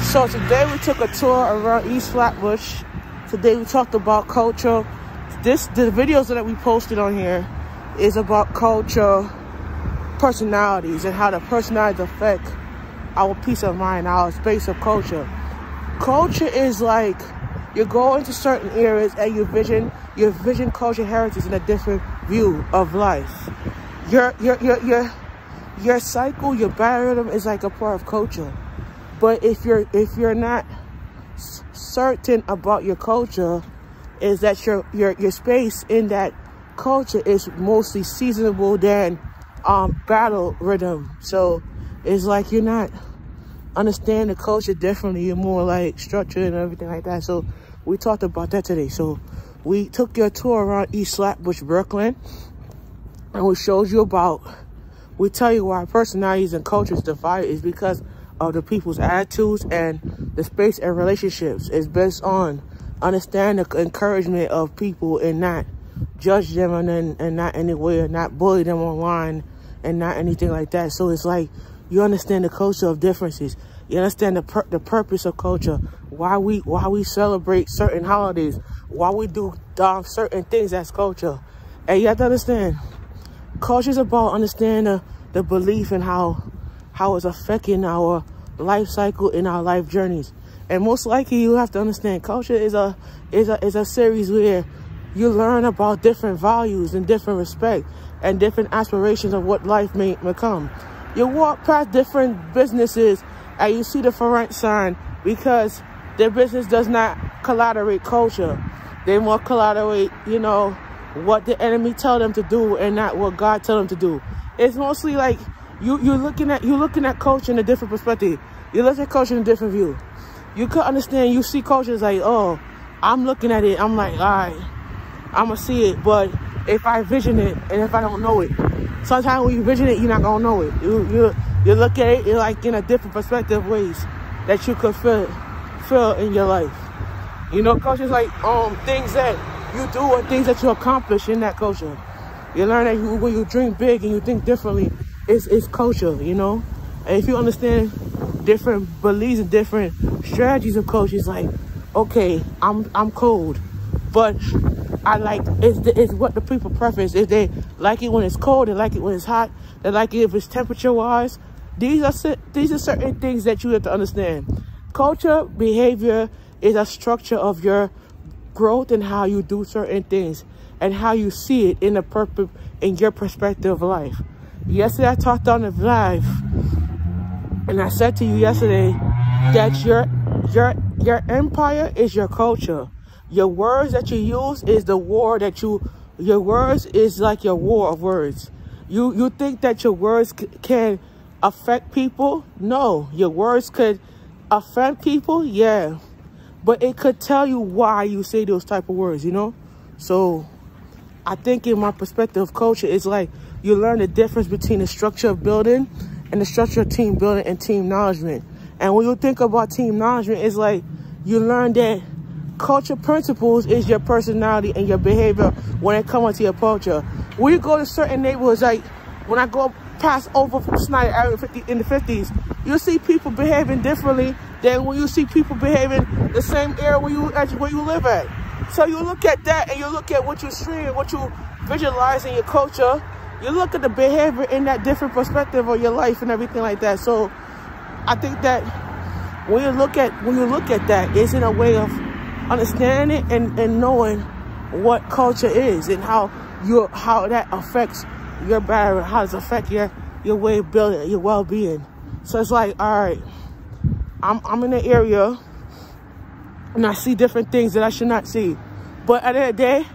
So today we took a tour around East Flatbush. Today we talked about culture. The videos that we posted on here is about culture, personalities, and how the personalities affect our peace of mind, our space of culture. Culture is like you go into certain areas and you vision culture heritage in a different view of life. Your cycle, your biorhythm is like a part of culture. But if you're not certain about your culture, is that your space in that culture is mostly seasonable than battle rhythm. So it's like you're not understanding the culture differently. You're more like structured and everything like that. So we talked about that today. So we took your tour around East Flatbush, Brooklyn, and we showed you about, we tell you why personalities and cultures divide is because of the people's attitudes, and the space and relationships is based on understand the encouragement of people and not judge them and not anywhere, not bully them online and not anything like that. So it's like you understand the culture of differences. You understand the purpose of culture, why we celebrate certain holidays, why we do certain things as culture. And you have to understand, culture is about understanding the belief in how it's affecting our life cycle and our life journeys. And most likely you have to understand culture is a series where you learn about different values and different respect and different aspirations of what life may become. You walk past different businesses and you see the for rent sign because their business does not collaborate culture. They more collaborate, you know, what the enemy tell them to do and not what God tell them to do. It's mostly like you're looking at culture in a different perspective. You look at culture in a different view. You could understand, you see culture as like, oh, I'm looking at it, I'm like, all right, I'm gonna see it. But if I vision it and if I don't know it, sometimes when you vision it, you're not gonna know it. You look at it like in a different perspective ways that you could feel in your life. You know, culture is like things that you do and things that you accomplish in that culture. You learn that when you dream big and you think differently, it's culture, you know? And if you understand different beliefs and different strategies of culture, it's like, okay, I'm cold, but I like, it's what the people preference. If they like it when it's cold, they like it when it's hot, they like it if it's temperature-wise. These are certain things that you have to understand. Culture, behavior is a structure of your growth and how you do certain things and how you see it in your perspective of life. Yesterday I talked on the live and I said to you yesterday that your empire is your culture. Your words that you use is the war that your words is like your war of words. You think that your words can affect people? No, your words could offend people, yeah. But it could tell you why you say those type of words, you know? So I think in my perspective of culture, it's like you learn the difference between the structure of building and the structure of team building and team acknowledgement. And when you think about team acknowledgement, it's like you learn that culture principles is your personality and your behavior when it comes to your culture. When you go to certain neighborhoods, like when I go past over from Snyder Area in the 50s, you see people behaving differently than when you see people behaving the same area where you live at. So you look at that and you look at what you stream, what you visualize in your culture. You look at the behavior in that different perspective of your life and everything like that. So I think that when you look at that, it's in a way of understanding and knowing what culture is and how that affects your barrier, how it affects your way of building, your well-being. So it's like, all right, I'm in an area and I see different things that I should not see. But at the end of the day,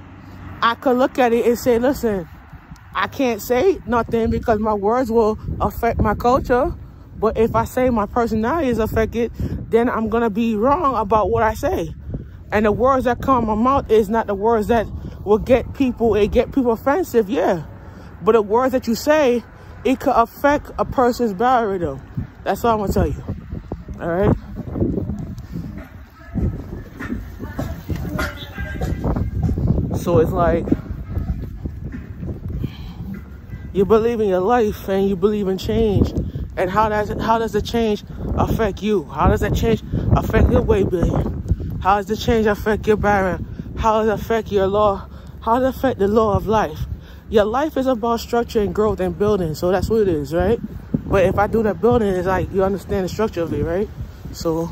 I could look at it and say, listen, I can't say nothing because my words will affect my culture. But if I say my personality is affected, then I'm going to be wrong about what I say. And the words that come out of my mouth is not the words that will get people offensive, yeah. But the words that you say, it could affect a person's biorhythm. That's all I'm going to tell you. All right? So it's like, you believe in your life and you believe in change And how does the change affect you? How does that change affect your weight billion? How does the change affect your barren? How does it affect your law? How does it affect the law of life? Your life is about structure and growth and building. So that's what it is, right? But if I do that building, it's like you understand the structure of it, right? So,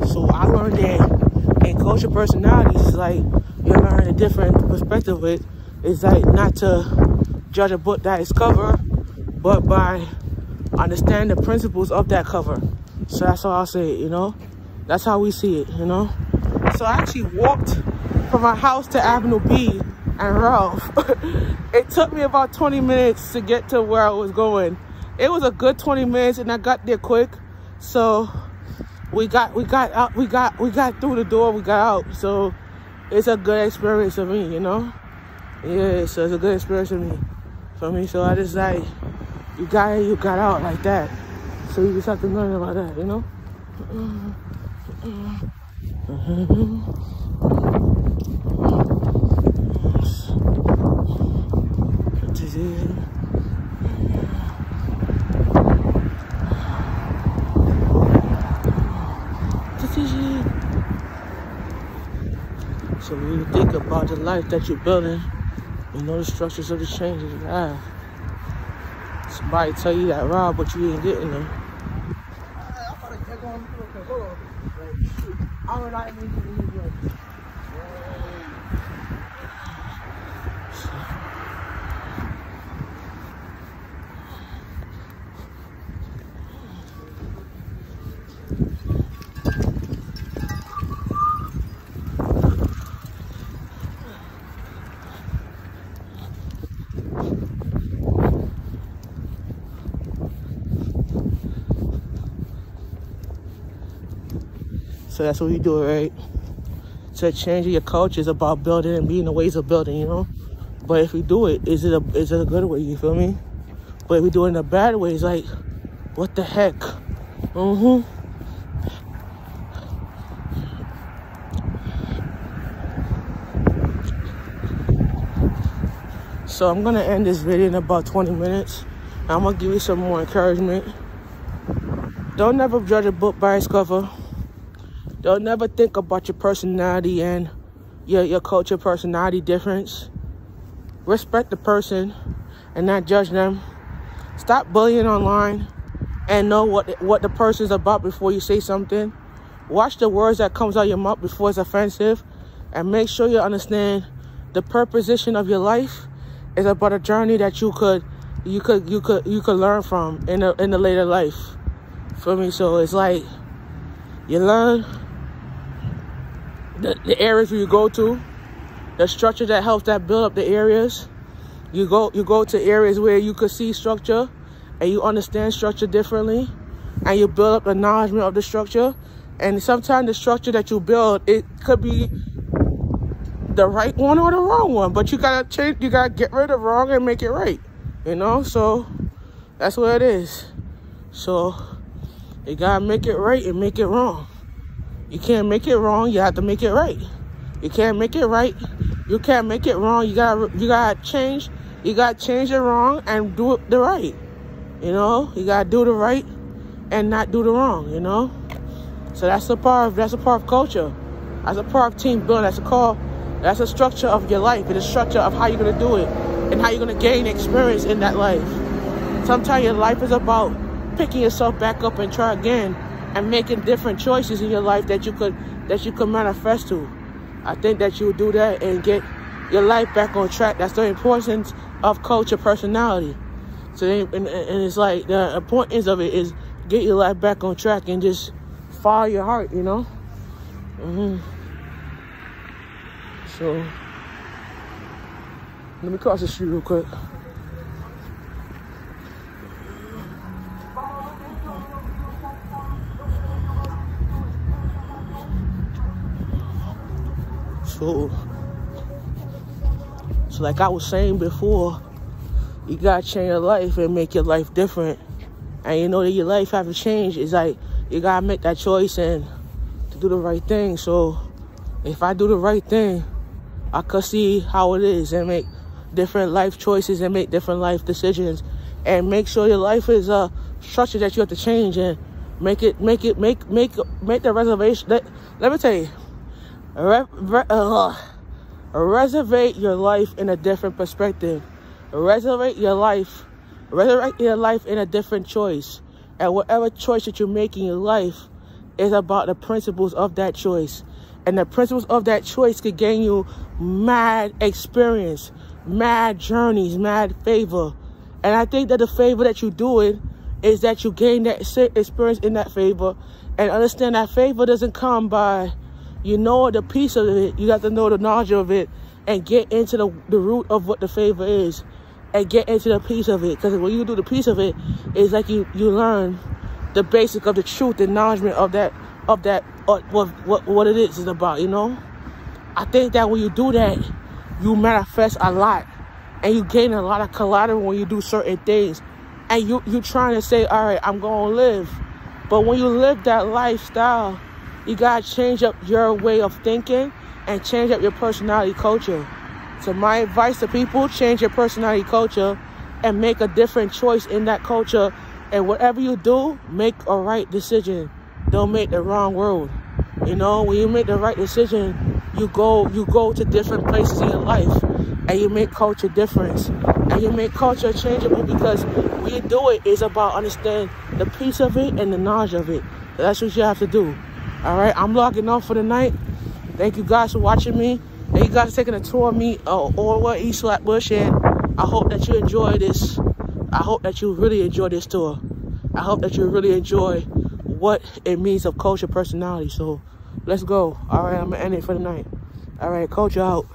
so I learned that in culture personalities, it's like you learn a different perspective of it. It's like not to judge a book that is cover, but by understanding the principles of that cover. So that's how I'll say it, you know? That's how we see it, you know? So I actually walked from my house to Avenue B and Ralph. It took me about 20 minutes to get to where I was going. It was a good 20 minutes and I got there quick. So we got through the door, we got out. So it's a good experience for me, you know? Yeah, so it's a good experience for me. So I just like, you got out like that. So you just have to learn about that, you know? So when you think about the life that you're building, you know the structures of the changes you have. Somebody tell you that Rob, but you ain't getting them. So that's what we do, right? So changing your culture is about building and being the ways of building, you know? But if we do it, is it a good way, you feel me? But if we do it in a bad way, it's like, what the heck? So I'm gonna end this video in about 20 minutes. I'm gonna give you some more encouragement. Don't never judge a book by its cover. Don't never think about your personality and your culture personality difference. Respect the person and not judge them. Stop bullying online and know what the person's about before you say something. Watch the words that comes out of your mouth before it's offensive, and make sure you understand the purposition of your life is about a journey that you could learn from in the later life. For me, so it's like you learn the areas where you go to, the structure that helps that build up the areas. You go to areas where you could see structure and you understand structure differently, and you build up the acknowledgement of the structure. And sometimes the structure that you build, it could be the right one or the wrong one, but you gotta change, you gotta get rid of wrong and make it right, you know? So that's what it is. So you gotta make it right and make it wrong. You can't make it wrong, you have to make it right. You can't make it right, you can't make it wrong. You gotta change the wrong and do it the right. You know, you gotta do the right and not do the wrong, you know? So that's a part of culture. That's a part of team building. That's a structure of your life. It's a structure of how you're gonna do it and how you're gonna gain experience in that life. Sometimes your life is about picking yourself back up and try again, and making different choices in your life that you could manifest to. I think that you would do that and get your life back on track. That's the importance of culture personality. So and it's like the importance of it is get your life back on track and just follow your heart, you know? So let me cross the street real quick. So like I was saying before, you gotta change your life and make your life different. And you know that your life have to change. It's like you gotta make that choice and to do the right thing. So if I do the right thing, I could see how it is and make different life choices and make different life decisions, and make sure your life is a structure that you have to change, and make the reservation. Let me tell you, reserve your life in a different perspective. Resurrect your life in a different choice. And whatever choice that you make in your life is about the principles of that choice. And the principles of that choice could gain you mad experience, mad journeys, mad favor. And I think that the favor that you do it is that you gain that experience in that favor, and understand that favor doesn't come by, you know, the piece of it. You have to know the knowledge of it and get into the root of what the favor is, and get into the piece of it. Because when you do the piece of it, it's like you learn the basic of the truth, the acknowledgement of what it is about, you know. I think that when you do that, you manifest a lot, and you gain a lot of collateral when you do certain things. And you trying to say, all right, I'm going to live. But when you live that lifestyle, you got to change up your way of thinking and change up your personality culture. So my advice to people, change your personality culture and make a different choice in that culture. And whatever you do, make a right decision. Don't make the wrong road. You know, when you make the right decision, you go to different places in your life, and you make culture difference. And you make culture changeable, because when you do it, it's about understanding the piece of it and the knowledge of it. So that's what you have to do. All right, I'm logging off for the night. Thank you guys for watching me. Thank you guys for taking a tour of me or East Flatbush, and I hope that you enjoy this. I hope that you really enjoy this tour. I hope that you really enjoy what it means of culture personality. So let's go. All right, I'm gonna end it for the night. All right, culture out.